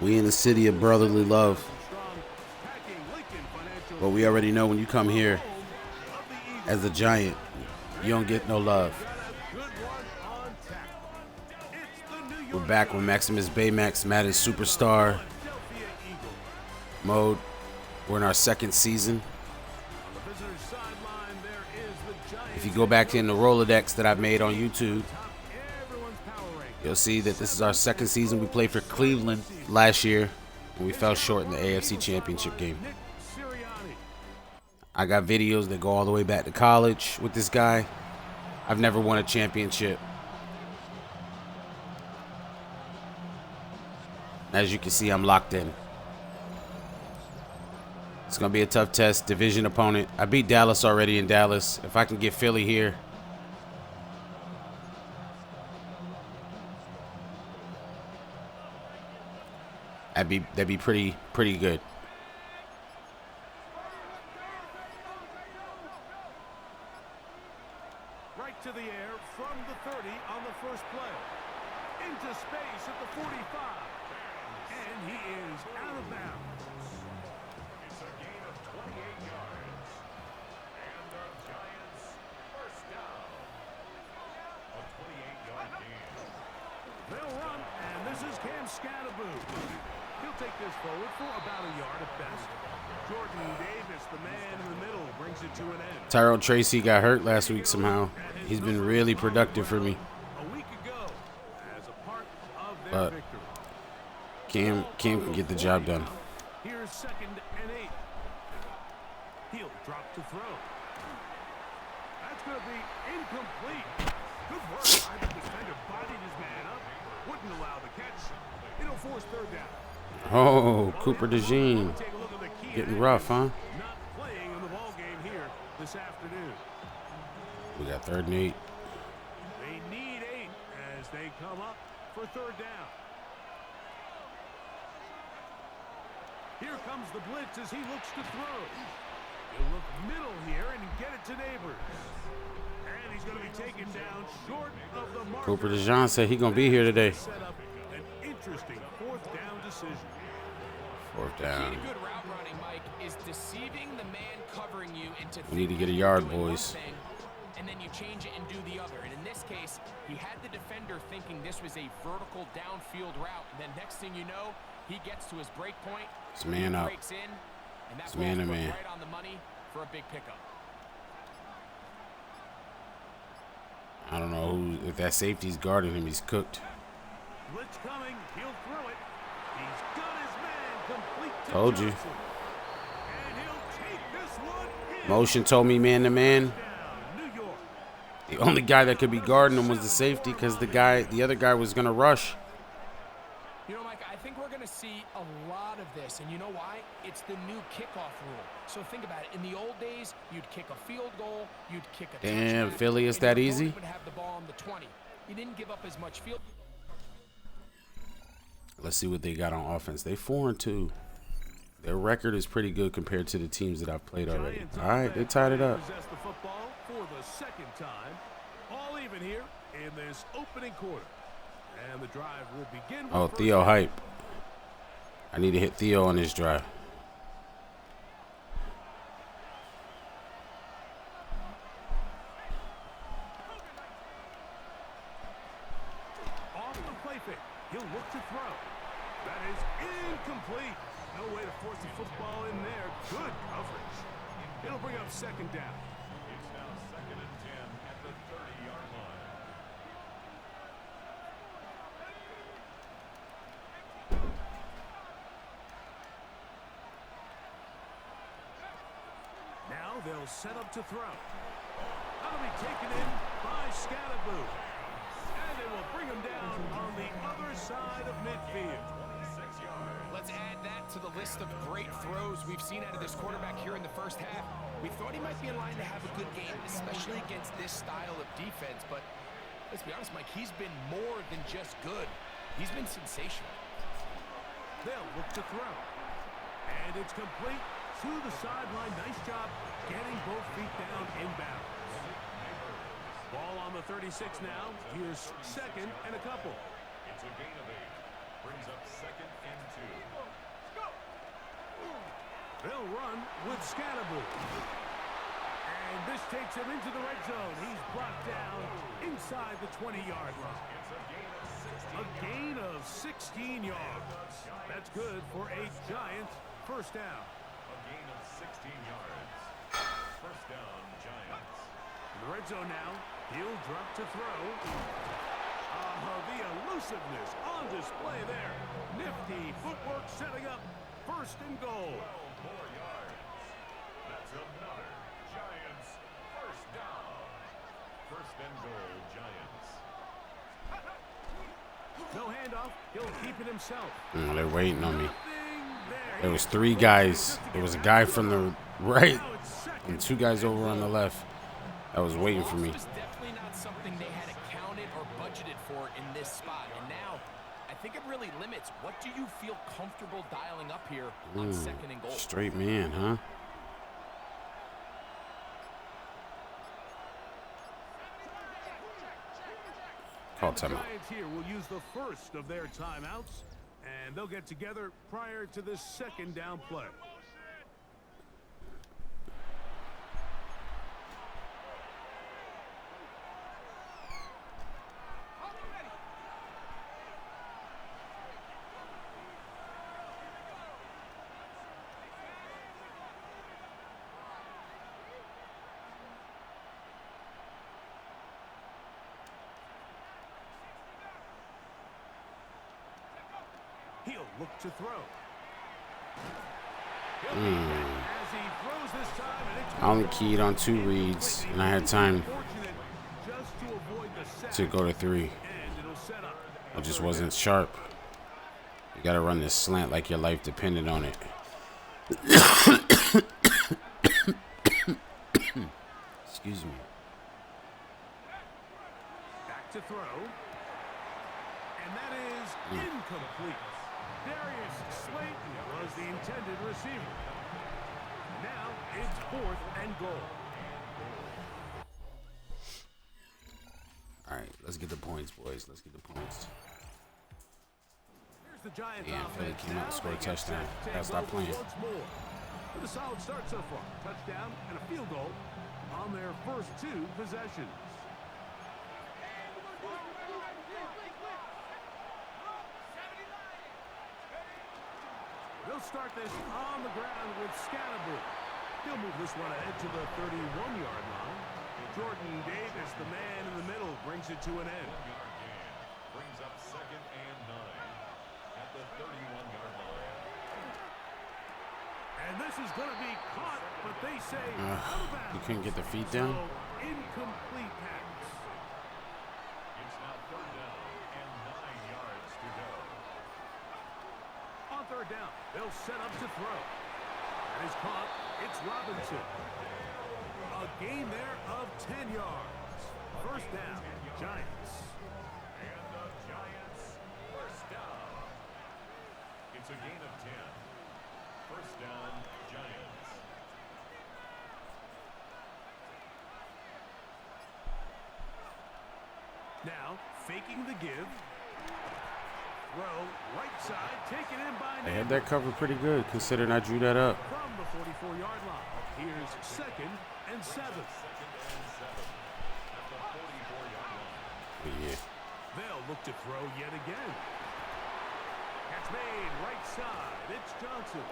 We in the city of brotherly love. But we already know when you come here as a Giant, you don't get no love. We're back with Maximus Baymax, Madden Superstar mode. We're in our second season. If you go back in the Rolodex that I've made on YouTube, you'll see that this is our second season. We played for Cleveland last year, and we fell short in the AFC Championship game. I got videos that go all the way back to college with this guy. I've never won a championship. As you can see, I'm locked in. It's going to be a tough test. Division opponent. I beat Dallas already in Dallas. If I can get Philly here. That'd be pretty good. Right to the air from the 30 on the first play. Into space at the 45. And he is out of bounds. It's a gain of 28 yards. And the Giants first down. A 28-yard gain. They'll run, and this is Cam Scatterboo. He'll take this forward for about a yard at best. Jordan Davis, the man in the middle, brings it to an end. Tyrone Tracy got hurt last week somehow. He's been really productive for me. A week ago, as a part of their But victory. Cam can get the job done. Here's 2nd and 8. He'll drop to throw. That's going to be incomplete. Good work by the defender. Bodied his man up. Wouldn't allow the catch. It'll force 3rd down. Oh, Cooper DeJean. Getting rough, huh? Not playing in the ball game here this afternoon. We got 3rd and 8. They need 8 as they come up for 3rd down. Here comes the blitz as he looks to throw. He'll look middle here and get it to Nabers. And he's going to be taken down short of the mark. Cooper DeJean said he's going to be here today. Set up an interesting 4th down decision. 4th down. The key to good route running, Mike, is deceiving the man covering you into We need to get a yard, doing one boys. thing, and then you change it and do the other. And in this case, he had the defender thinking this was a vertical downfield route. And then next thing you know, he gets to his break point. It's man up. Breaks in, and that It's man to ball's man. right on the money for a big pickup. I don't know if that safety's guarding him. He's cooked. Blitz coming. He'll throw it. He's got his man complete to Told you. Johnson. And he'll take this one in. Motion told me man to man. Down, New York. The only guy that could be guarding him was the safety because the other guy was going to rush. You know, Mike, I think we're going to see a lot of this. And you know why? It's the new kickoff rule. So think about it. In the old days, you'd kick a field goal, you'd kick a Damn, touchdown, Philly, it's and that your easy? opponent would have the ball on the 20. You didn't give up as much field. Let's see what they got on offense. They 4-2. Their record is pretty good compared to the teams that I've played already. Giants All right, they tied it up. Possess the football for the 2nd time. All even here in this opening quarter. And the drive will begin. Oh, Theo hype. I need to hit Theo on this drive. Off the play fake. He'll look to throw. That is incomplete. No way to force the football in there. Good coverage. It'll bring up 2nd down. It's now 2nd and 10 at the 30-yard line. Now they'll set up to throw. That'll be taken in by Scatterboo. And it will bring him down on the other side of midfield. 26 yards. Let's add that to the list of great throws we've seen out of this quarterback here in the first half. We thought he might be in line to have a good game, especially against this style of defense. But let's be honest, Mike, he's been more than just good. He's been sensational. They'll look to throw. And it's complete to the sideline. Nice job getting both feet down inbounds. Ball on the 36 now. Here's 2nd and a couple. It's a gain of 8. Brings up 2nd and 2. They'll run with Scatterbull. And this takes him into the red zone. He's brought down inside the 20-yard line. A gain of 16 yards. That's good for a Giants first down. A gain of 16 yards. First down, Giants. In the red zone now. He'll drop to throw. The elusiveness on display there. Nifty footwork setting up first and goal. 12 more yards. That's another Giants first down. First and goal, Giants. No handoff. He'll keep it himself. They're waiting on me. There was 3 guys. There was a guy from the right and 2 guys over on the left that was waiting for me. This was definitely not something they had accounted or budgeted for in this spot. And now, I think it really limits. What do you feel comfortable dialing up here on second and goal? Straight man, huh? Call timeout. The Giants here will use the first of their timeouts, and they'll get together prior to this second down play. He'll look to throw. As he throws this time, and it's I only keyed on 2 reads, and I had time just to avoid the sack, to go to 3. and it'll set up. I just wasn't sharp. You gotta run this slant like your life depended on it. Excuse me. Back to throw. And that is incomplete. Darius Slayton was the intended receiver. Now it's 4th and goal. All right, let's get the points, boys. Let's get the points. Here's the Giants Yeah, Philly offense. came out and Now scored a they get touchdown. set to Gotta take stop over playing. once more. With a solid start so far. Touchdown and a field goal on their first 2 possessions. They'll start this on the ground with Scatterbull. He'll move this one ahead to the 31-yard line. Jordan Davis, the man in the middle, brings it to an end. 1-yard gain. Brings up 2nd and 9 at the 31-yard line. And this is going to be caught, but they say out of bounds. You couldn't get the feet down? So, incomplete pass. It's now 3rd down and 9 yards to go. On 3rd down, they'll set up to throw. That is caught. It's Robinson. A gain there of 10 yards. First down, Giants. And the Giants first down. It's a gain of 10. First down, Giants. Now, faking the give. Throw, right side, taken in by They had Nabers. that cover pretty good, considering I drew that up. From the 44-yard line. Here's 2nd and 7. 2nd and 7 at the 44-yard line. Yeah. They'll look to throw yet again. Catch made, right side. It's Johnson.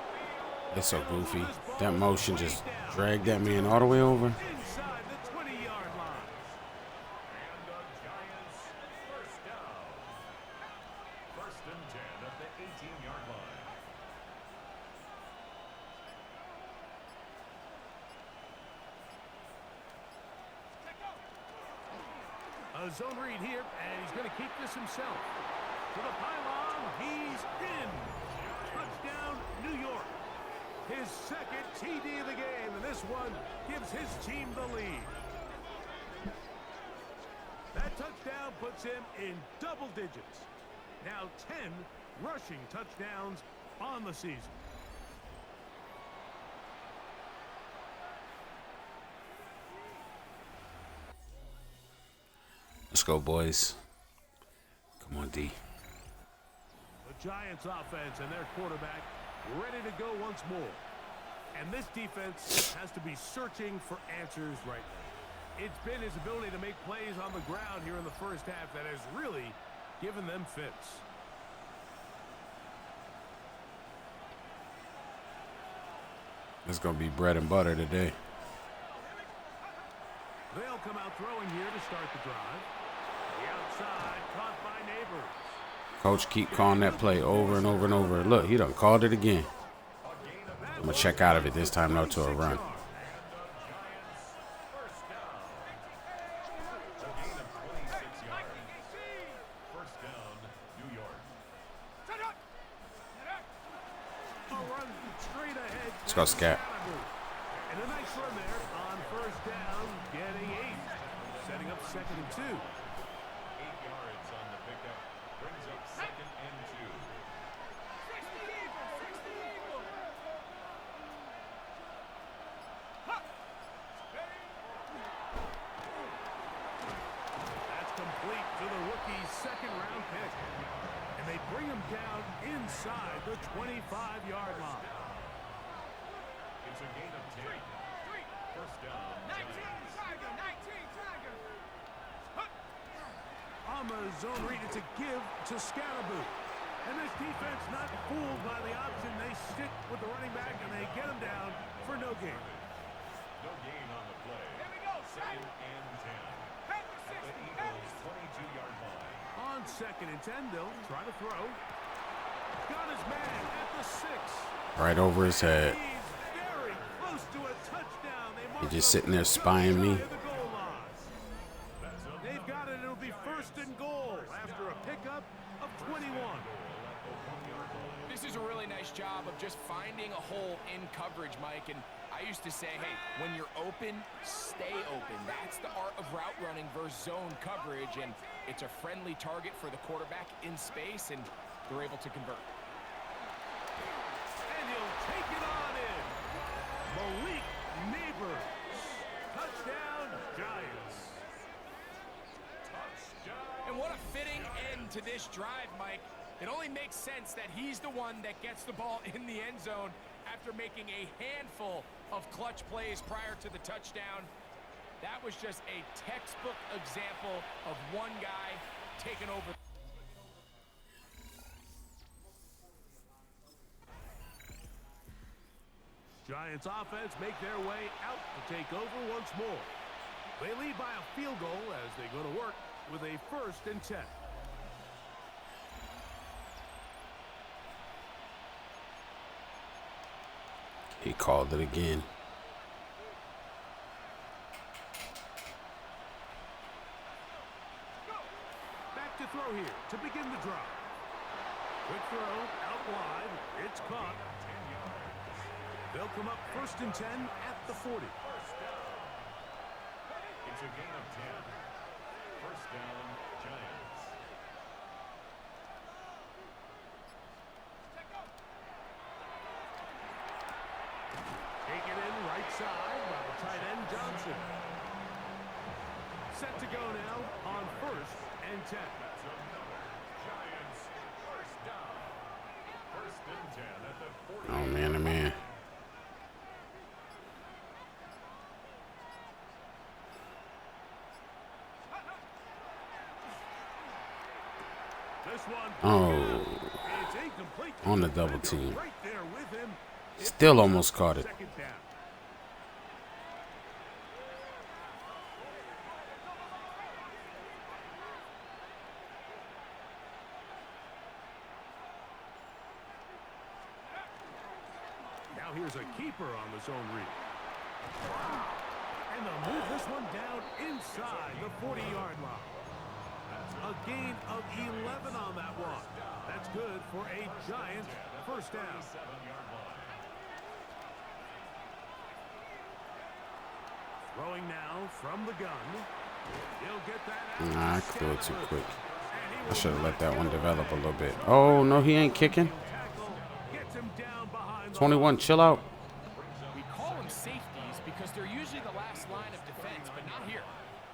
It's so goofy. That motion just dragged that man all the way over. Inside the 20-yard line. And the Giants first down. 1st and 10 at the 18-yard line. A zone read here, and he's going to keep this himself. To the pylon, he's in. Touchdown, New York. His 2nd TD of the game, and this one gives his team the lead. That touchdown puts him in double digits. Now 10 rushing touchdowns on the season. Let's go, boys. Come on, D. The Giants offense and their quarterback ready to go once more. And this defense has to be searching for answers right now. It's been his ability to make plays on the ground here in the first half that has really given them fits. It's going to be bread and butter today. They'll come out throwing here to start the drive. The outside caught by Nabers. Coach keep calling that play over and over and over. Look, he done called it again. I'm going to check out of it this time, though, to a run. Let's go, Scat. And a nice run there on first down, getting 8. Setting up 2nd and 2. 8 yards on the pickup. Brings up 2nd and 2. That's complete to the rookie's 2nd-round pick. And they bring him down inside the 25-yard line. It's a gain of 10. First down. 19 Tiger. On the zone read, it's a give to Scalaboo. And this defense not fooled by the option. They stick with the running back, and they get him down for no gain. No gain on the play. Here we go. 2nd and 10. At the Eagles' 22-yard line. On 2nd and 10, they'll try to throw. Got his man at the 6. Right over his head. Very close to a touchdown. He's just sitting there spying me. They've got it. It'll be 1st and goal after a pickup of 21. This is a really nice job of just finding a hole in coverage, Mike. And I used to say, hey, when you're open, stay open. That's the art of route running versus zone coverage. And it's a friendly target for the quarterback in space, and they're able to convert. And he'll take it on in. Malik Nabers. Touchdown, Giants. And what a fitting end to this drive, Mike. It only makes sense that he's the one that gets the ball in the end zone after making a handful of clutch plays prior to the touchdown. That was just a textbook example of one guy taking over. Giants offense make their way out to take over once more. They lead by a field goal as they go to work with a 1st and 10. He called it again. Back to throw here to begin the drive. Quick throw out wide. It's caught. They'll come up 1st and 10 at the 40. It's a gain of 10. First down, Giants. Taken in right side by the tight end Johnson. Set to go now on 1st and 10. Giants, first down. 1st and 10 at the 40. Oh, man, oh, man. This one. Oh, It's incomplete. on the double team. Right there with him. Still almost caught it. 2nd down. Now here's a keeper on the zone read. And they'll move this one down inside the 40-yard line. A gain of 11 on that one. That's good for a Giant 1st down. 7-yard line. Throwing now from the gun. He'll get that out. Nah, I threw it too quick. I should have let that one develop a little bit. Oh, no, he ain't kicking. Gets him down behind 21, chill out. We call them safeties because they're usually the last line of defense, but not here.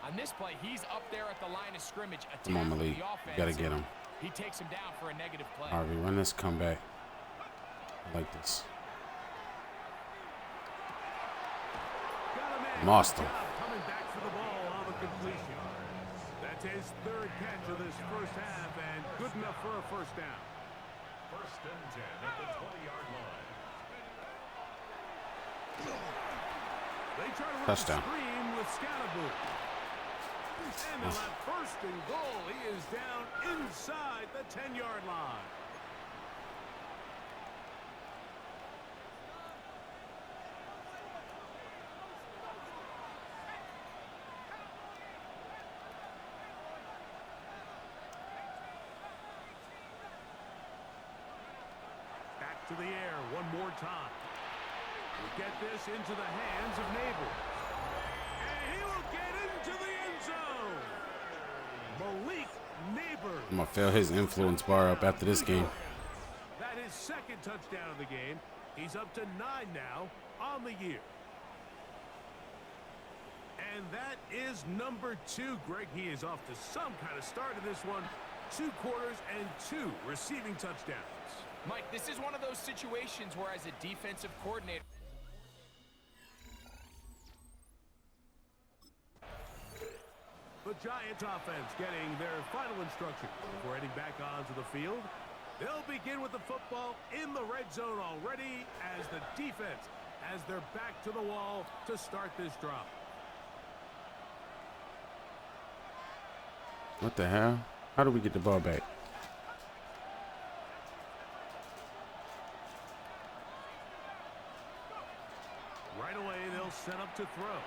On this play, he's up there at the line of scrimmage. Come on, Malik. The offense, You got to get him. He takes him down for a negative play. Harvey, run this comeback. I like this. Mossed him. Coming back for the ball on the completion. That's his third catch of this first half and good enough for a first down. First and 10 at the 20-yard line. They try to run Touchdown. the screen with Scatterboo. And on that first and goal, he is down inside the 10-yard line. Back to the air one more time. We get this into the hands of Nabers. And he will get into the end zone. Malik Nabers. I'm gonna fill his influence bar up after this game. That is second touchdown of the game. He's up to 9 now on the year. And that is number 2. Greg, he is off to some kind of start in this one. 2 quarters and 2 receiving touchdowns. Mike, this is one of those situations where as a defensive coordinator, The Giants offense getting their final instruction before heading back onto the field. They'll begin with the football in the red zone already as the defense has their back to the wall to start this drive. What the hell? How do we get the ball back? Right away, they'll set up to throw.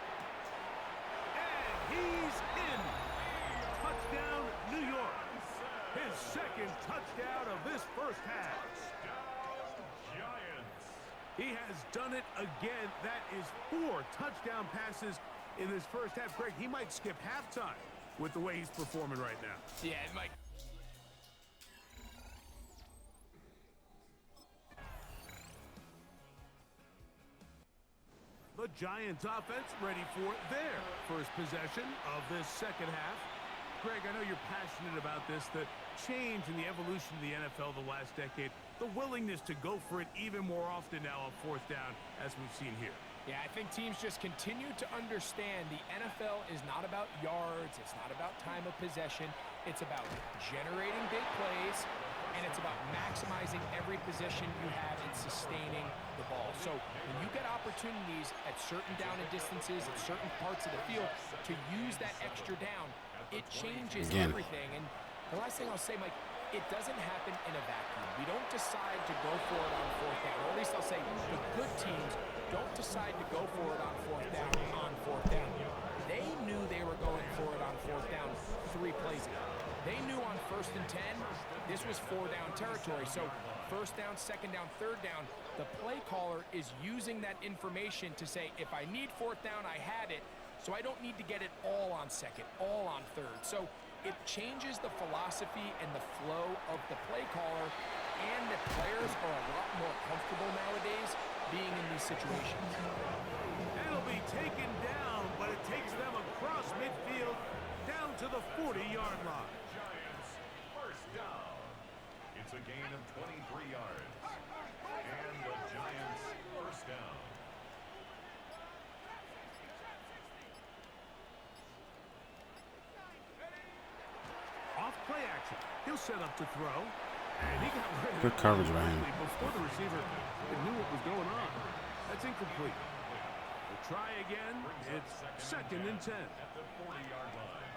And he's in. Touchdown, New York. His second touchdown of this first half. Giants. He has done it again. That is 4 touchdown passes in this first half. Greg, he might skip halftime with the way he's performing right now. yeah, Mike. The Giants offense ready for their first possession of this second half. Greg, I know you're passionate about this, the change in the evolution of the NFL the last decade, the willingness to go for it even more often now on fourth down, as we've seen here. Yeah, I think teams just continue to understand the NFL is not about yards, it's not about time of possession, it's about generating big plays, and it's about maximizing every possession you have and sustaining the ball. So when you get opportunities at certain down and distances, at certain parts of the field, to use that extra down, it changes everything. And the last thing I'll say, Mike, it doesn't happen in a vacuum. We don't decide to go for it on fourth down. Or at least I'll say the good teams don't decide to go for it on fourth down They knew they were going for it on fourth down 3 plays ago. They knew on first and 10, this was 4-down territory. So first down, second down, third down, the play caller is using that information to say, if I need fourth down, I have it. So I don't need to get it all on second, all on third. So it changes the philosophy and the flow of the play caller, and the players are a lot more comfortable nowadays being in these situations. That'll be taken down, but it takes them across midfield down to the 40-yard line. Giants. First down. It's a gain of 23 yards. And the Giants first down. Off play action. He'll set up to throw. And he got rid of Good coverage it by him. before the receiver knew what was going on. That's incomplete. We'll try again. It's second and 10. At the 40-yard line.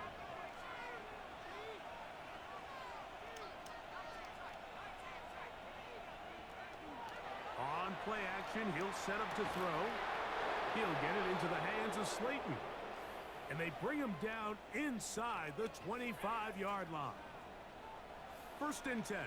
On play action, he'll set up to throw. He'll get it into the hands of Slayton. And they bring him down inside the 25-yard line. First and 10.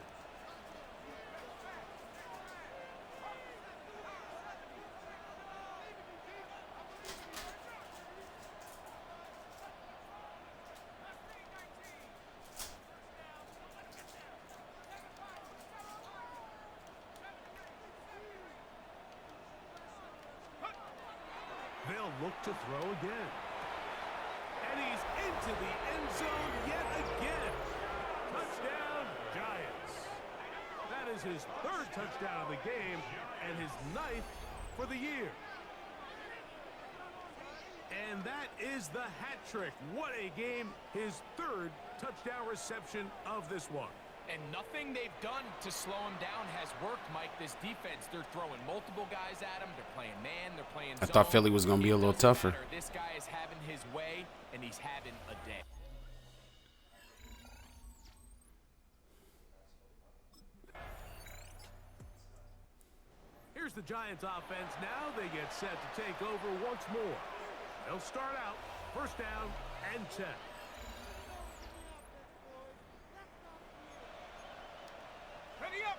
They'll look to throw again. And he's into the end zone yet again. Touchdown, Giants. That is his 3rd touchdown of the game and his 9th for the year. And that is the hat trick. What a game. His third touchdown reception of this one. And nothing they've done to slow him down has worked, Mike. This defense, they're throwing multiple guys at him. They're playing man. They're playing zone. I thought Philly was going to be a little tougher. This guy is having his way, and he's having a day. Here's the Giants offense now. They get set to take over once more. They'll start out first down and 10. Ready up.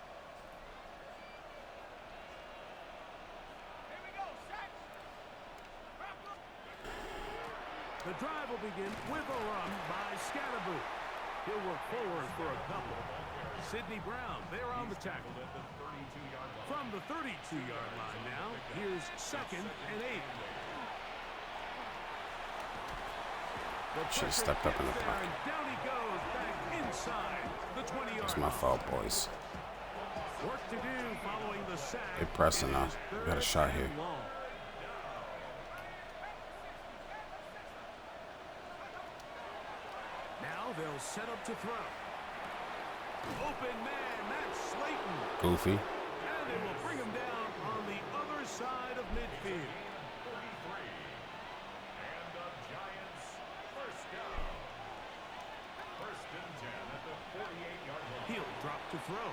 Here we go, set. The drive will begin with a run by Scatterboot. He'll work forward for a couple. Sidney Brown there on the tackle. From the 32-yard line now, here's 2nd and 8. Should have stepped up in the pocket. Down he goes back inside the 20-yard. That's my fault, boys. Work to do following the sack. They're pressing now. We got a shot here. Now they'll set up to throw. Open man, that's Slayton. Goofy. And they will bring him down on the other side of midfield. 43. And the Giants first down. First and 10 at the 48-yard line. He'll drop to throw.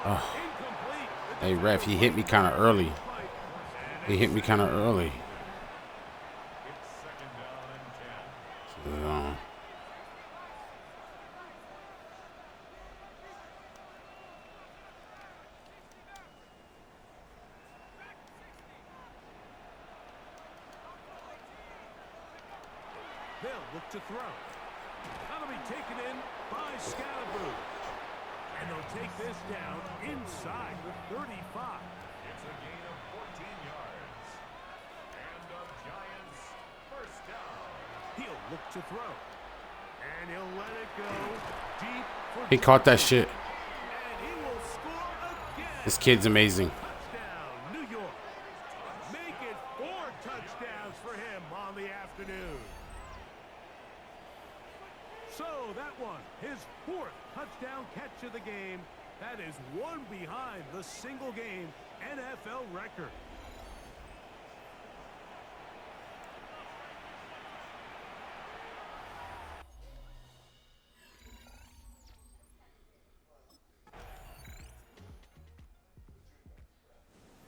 Oh. Incomplete. Hey, ref, he hit me kind of early. He hit me kind of early. It's second down and 10. They'll look to throw. That'll be taken in by Scatterboot. And they'll take this down inside the 35. It's a gain of 14 yards. And the Giants first down. He'll look to throw. And he'll let it go deep for He caught that shit. And he will score again. This kid's amazing. Touchdown, New York. Make it 4 touchdowns for him on the afternoon. So that one, his 4th touchdown catch of the game. That is one behind the single-game NFL record.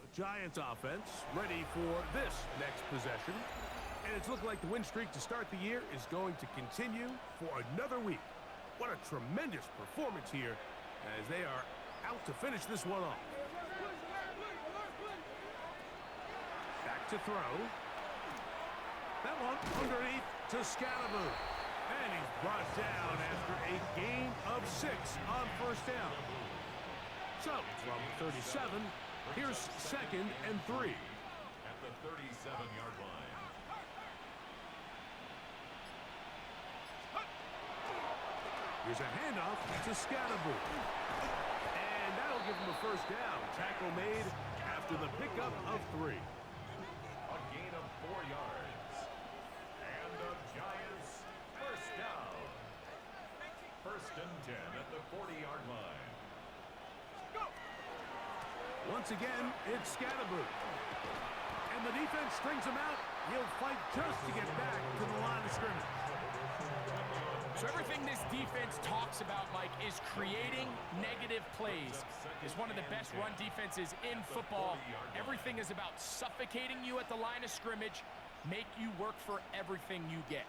The Giants offense ready for this next possession. And it's looked like the win streak to start the year is going to continue for another week. What a tremendous performance here as they are out to finish this one off. Back to throw. That one underneath to Scatterboot. And he's brought down after a gain of 6 on first down. So, from 37, here's 2nd and 3. At the 37-yard line. Here's a handoff to Scatterboot. And that'll give him a first down. Tackle made after the pickup of 3. A gain of 4 yards. And the Giants first down. First and 10 at the 40-yard line. Once again, it's Scatterboot. And the defense strings him out. He'll fight just to get back to the line of scrimmage. So everything this defense talks about, Mike, is creating negative plays. It's one of the best run defenses in football. Everything is about suffocating you at the line of scrimmage, make you work for everything you get.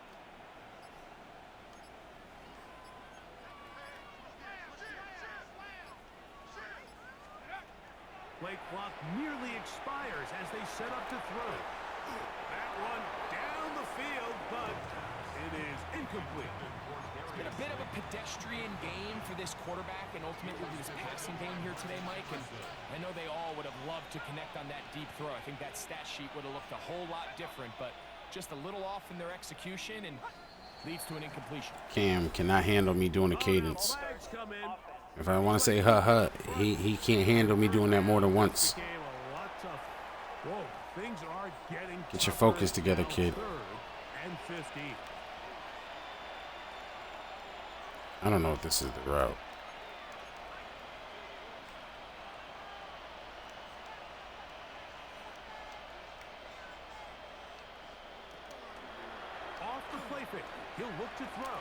Play clock nearly expires as they set up to throw. That one down the field, but it is incomplete. It's been a bit of a pedestrian game for this quarterback and ultimately this passing game here today, Mike. And I know they all would have loved to connect on that deep throw. I think that stat sheet would have looked a whole lot different, but just a little off in their execution and leads to an incompletion. Cam cannot handle me doing the cadence. If I want to say he can't handle me doing that more than once. Whoa, things are Get your focus together, kid. 3rd and 15. I don't know if this is the route. Off the play fake. He'll look to throw.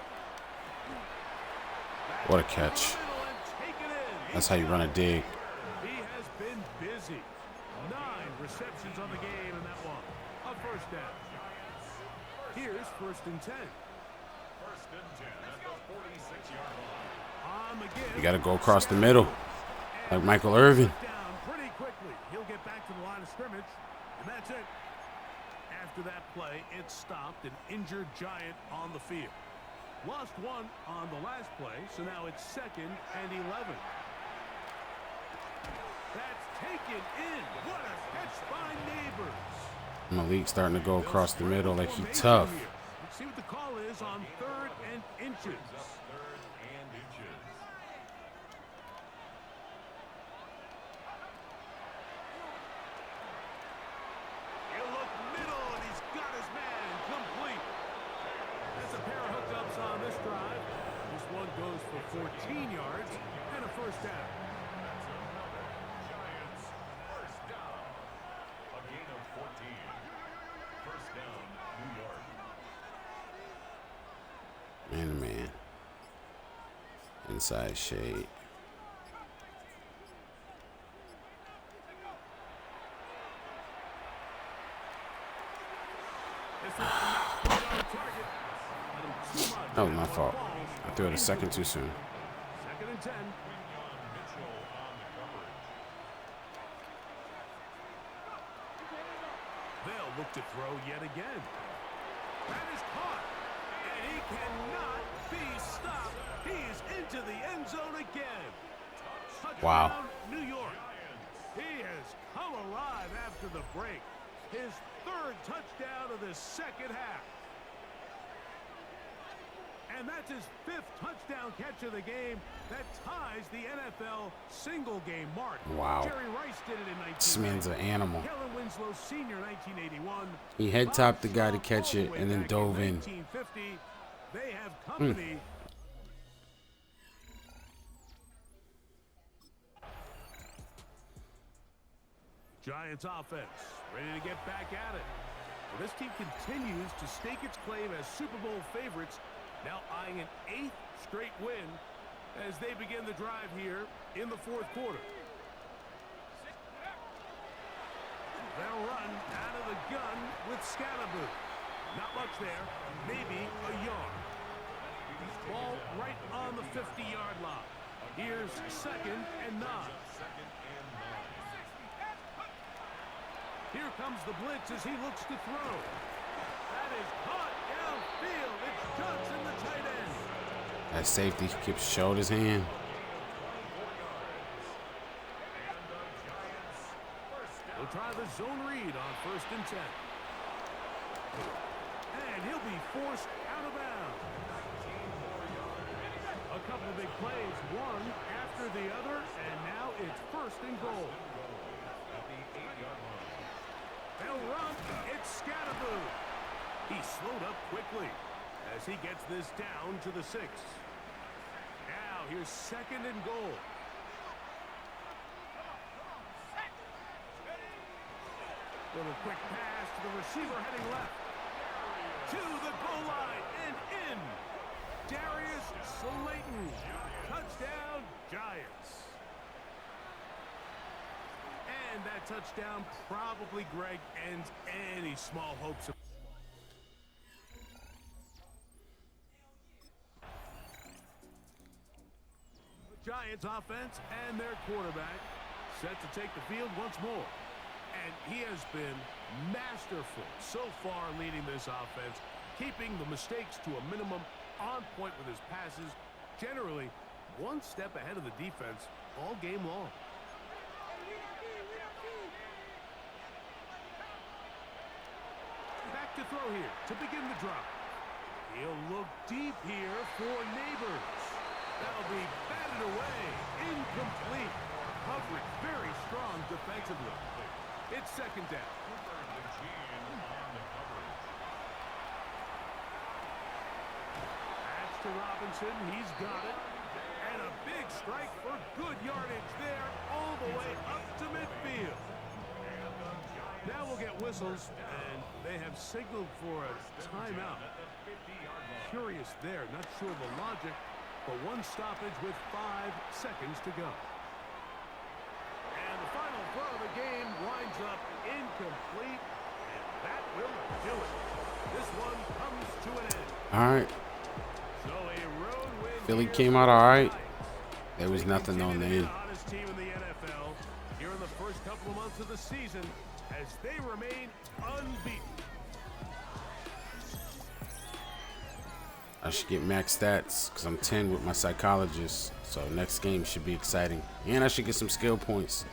What a catch. That's how you run a dig. He has been busy. 9 receptions on the game in that one. A first down. Here's 1st and 10. 1st and 10 at the 46-yard line. Again. You got to go across the middle, like Michael Irvin. Down pretty quickly. He'll get back to the line of scrimmage, and that's it. After that play, it stopped an injured Giant on the field. Lost 1 on the last play, so now it's 2nd and 11. That's taken in. What a catch by Nabers. Malik starting to go across the middle like he tough. Let's see what the call is on 3rd and inches. 3rd and inches. He'll look middle, and he's got his man complete. That's a pair of hookups on this drive. This one goes for 14 yards and a first down. Giants, 1st down. A gain of 14. 1st down, New York. Man to man. Inside shade. That was my fault. I threw it a second too soon. 2nd and 10. Mitchell on the coverage. They'll look to throw yet again. That is caught. And he cannot be stopped. He's into the end zone again. Wow. Touchdown, New York. He has come alive after the break. His 3rd touchdown of the 2nd half. And that's his 5th touchdown catch of the game. That ties the NFL single game mark. Wow. Jerry Rice did it in 1990. This man's an animal. Kellen Winslow Sr. 1981. He head topped the guy to catch it and then dove in. 1950. They have company. Giants offense ready to get back at it. Well, this team continues to stake its claim as Super Bowl favorites, now eyeing an 8th straight win as they begin the drive here in the 4th quarter. They'll run out of the gun with Scalaboo. Not much there, maybe a yard. Ball right on the 50-yard line. Here's 2nd and 9. Here comes the blitz as he looks to throw. That is caught downfield. It's Johnson, the tight end. That safety keeps showed his hand. He'll try the zone read on 1st and 10. And he'll be forced out of bounds. A couple of big plays, one after the other, and now it's 1st and goal. They'll run. It's Scalaboo. He slowed up quickly as he gets this down to the 6. Now here's 2nd and goal. Little quick pass to the receiver heading left. To the goal line and in. Darius Slayton. Touchdown, Giants. And that touchdown probably, Greg, ends any small hopes of. The Giants offense and their quarterback set to take the field once more. And he has been masterful so far leading this offense, keeping the mistakes to a minimum, on point with his passes, generally one step ahead of the defense all game long. Back to throw here to begin the drop. He'll look deep here for Nabers. That'll be batted away. Incomplete. Coverage very strong defensively. It's second down. That's to Robinson. He's got it. And a big strike for good yardage there all the way up to midfield. Now we'll get whistles, and they have signaled for a timeout. Curious there, not sure the logic, but one stoppage with 5 seconds to go. And the final throw of the game winds up incomplete, and that will do it. This one comes to an end. All right. So a road win. Philly here came for out the all right. Giants. There was They nothing on the continue to be end. the hottest team in the NFL here in the first couple of months of the season as they remain unbeaten. I should get max stats because I'm 10 with my psychologist. So next game should be exciting. And I should get some skill points.